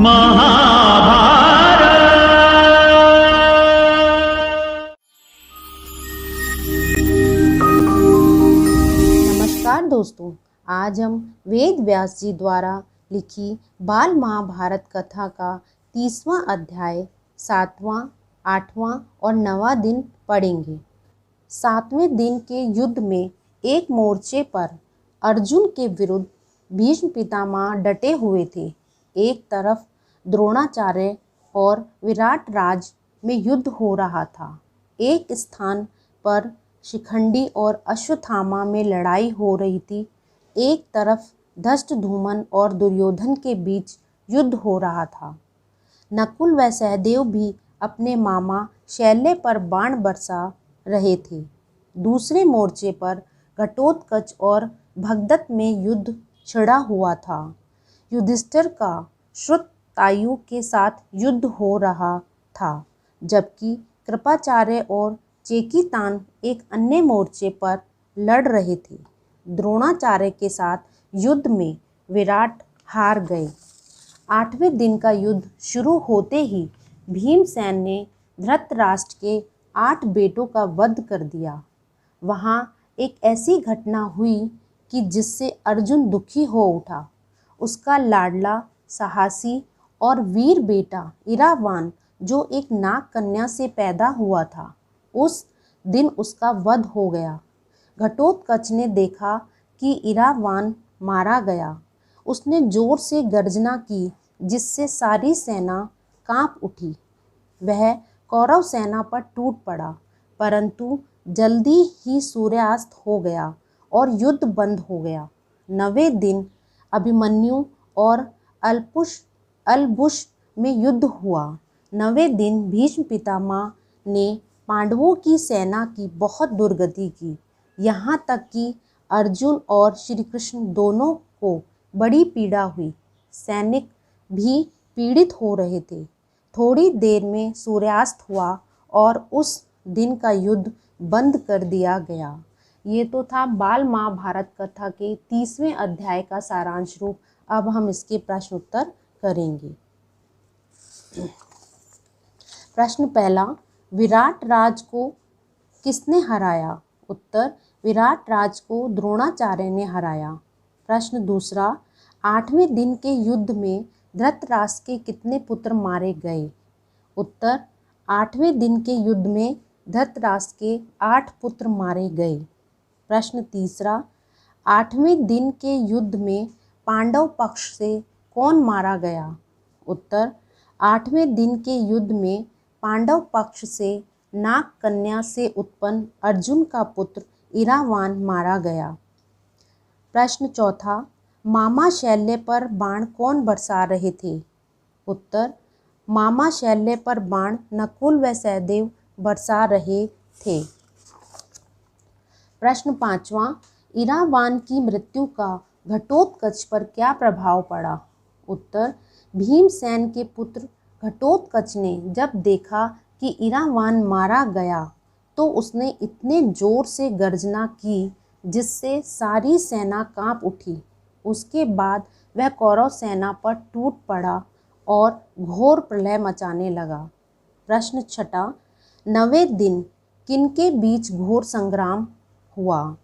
नमस्कार दोस्तों, आज हम वेद व्यास जी द्वारा लिखी बाल महाभारत कथा का 30वां अध्याय 7वां, 8वां और 9वां दिन पढ़ेंगे। 7वें दिन के युद्ध में एक मोर्चे पर अर्जुन के विरुद्ध भीष्म पितामह डटे हुए थे। एक तरफ द्रोणाचार्य और विराट राज में युद्ध हो रहा था। एक स्थान पर शिखंडी और अश्वत्थामा में लड़ाई हो रही थी। एक तरफ धृष्टद्युम्न और दुर्योधन के बीच युद्ध हो रहा था। नकुल व सहदेव भी अपने मामा शैल्य पर बाण बरसा रहे थे। दूसरे मोर्चे पर घटोत्कच और भगदत्त में युद्ध छिड़ा हुआ था। युधिष्ठिर का श्रुततायु के साथ युद्ध हो रहा था, जबकि कृपाचार्य और चेकितान एक अन्य मोर्चे पर लड़ रहे थे। द्रोणाचार्य के साथ युद्ध में विराट हार गए। 8वें दिन का युद्ध शुरू होते ही भीमसेन ने धृतराष्ट्र के 8 बेटों का वध कर दिया। वहाँ एक ऐसी घटना हुई कि जिससे अर्जुन दुखी हो उठा। उसका लाडला, साहसी और वीर बेटा इरावान, जो एक नाग कन्या से पैदा हुआ था, उस दिन उसका वध हो गया। घटोत्कच ने देखा कि इरावान मारा गया। उसने जोर से गर्जना की, जिससे सारी सेना कांप उठी। वह कौरव सेना पर टूट पड़ा, परंतु जल्दी ही सूर्यास्त हो गया और युद्ध बंद हो गया। 9वें दिन अभिमन्यु और अलबुश में युद्ध हुआ। 9वें दिन भीष्म पितामह ने पांडवों की सेना की बहुत दुर्गति की। यहाँ तक कि अर्जुन और श्री कृष्ण दोनों को बड़ी पीड़ा हुई। सैनिक भी पीड़ित हो रहे थे। थोड़ी देर में सूर्यास्त हुआ और उस दिन का युद्ध बंद कर दिया गया। ये तो था बाल महाभारत कथा के 30वें अध्याय का सारांश रूप। अब हम इसके प्रश्न उत्तर करेंगे। प्रश्न पहला, विराट राज को किसने हराया? उत्तर, विराट राज को द्रोणाचार्य ने हराया। प्रश्न दूसरा, 8वें दिन के युद्ध में धृतराष्ट्र के कितने पुत्र मारे गए? उत्तर, 8वें दिन के युद्ध में धृतराष्ट्र के 8 पुत्र मारे गए। प्रश्न तीसरा, 8वें दिन के युद्ध में पांडव पक्ष से कौन मारा गया? उत्तर, 8वें दिन के युद्ध में पांडव पक्ष से नाग कन्या से उत्पन्न अर्जुन का पुत्र इरावान मारा गया। प्रश्न चौथा, मामा शैल्य पर बाण कौन बरसा रहे थे? उत्तर, मामा शैल्य पर बाण नकुल व सहदेव बरसा रहे थे। प्रश्न पांचवा, इरावान की मृत्यु का घटोत्कच पर क्या प्रभाव पड़ा? उत्तर, भीमसेन के पुत्र घटोत्कच ने जब देखा कि इरावान मारा गया तो उसने इतने जोर से गर्जना की, जिससे सारी सेना कांप उठी। उसके बाद वह कौरव सेना पर टूट पड़ा और घोर प्रलय मचाने लगा। प्रश्न छठा, 9वें दिन किनके बीच घोर संग्राम हुआ?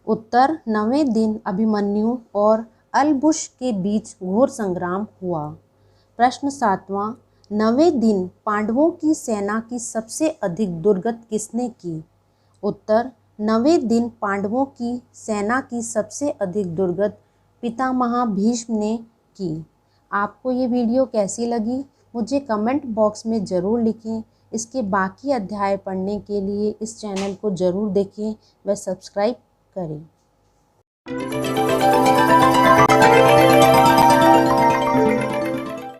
उत्तर, 9वें दिन अभिमन्यु और अलबुश के बीच घोर संग्राम हुआ। प्रश्न सातवां, 9वें दिन पांडवों की सेना की सबसे अधिक दुर्गत किसने की? उत्तर, 9वें दिन पांडवों की सेना की सबसे अधिक दुर्गत पितामह भीष्म ने की। आपको ये वीडियो कैसी लगी मुझे कमेंट बॉक्स में ज़रूर लिखें। इसके बाकी अध्याय पढ़ने के लिए इस चैनल को ज़रूर देखें व सब्सक्राइब करें।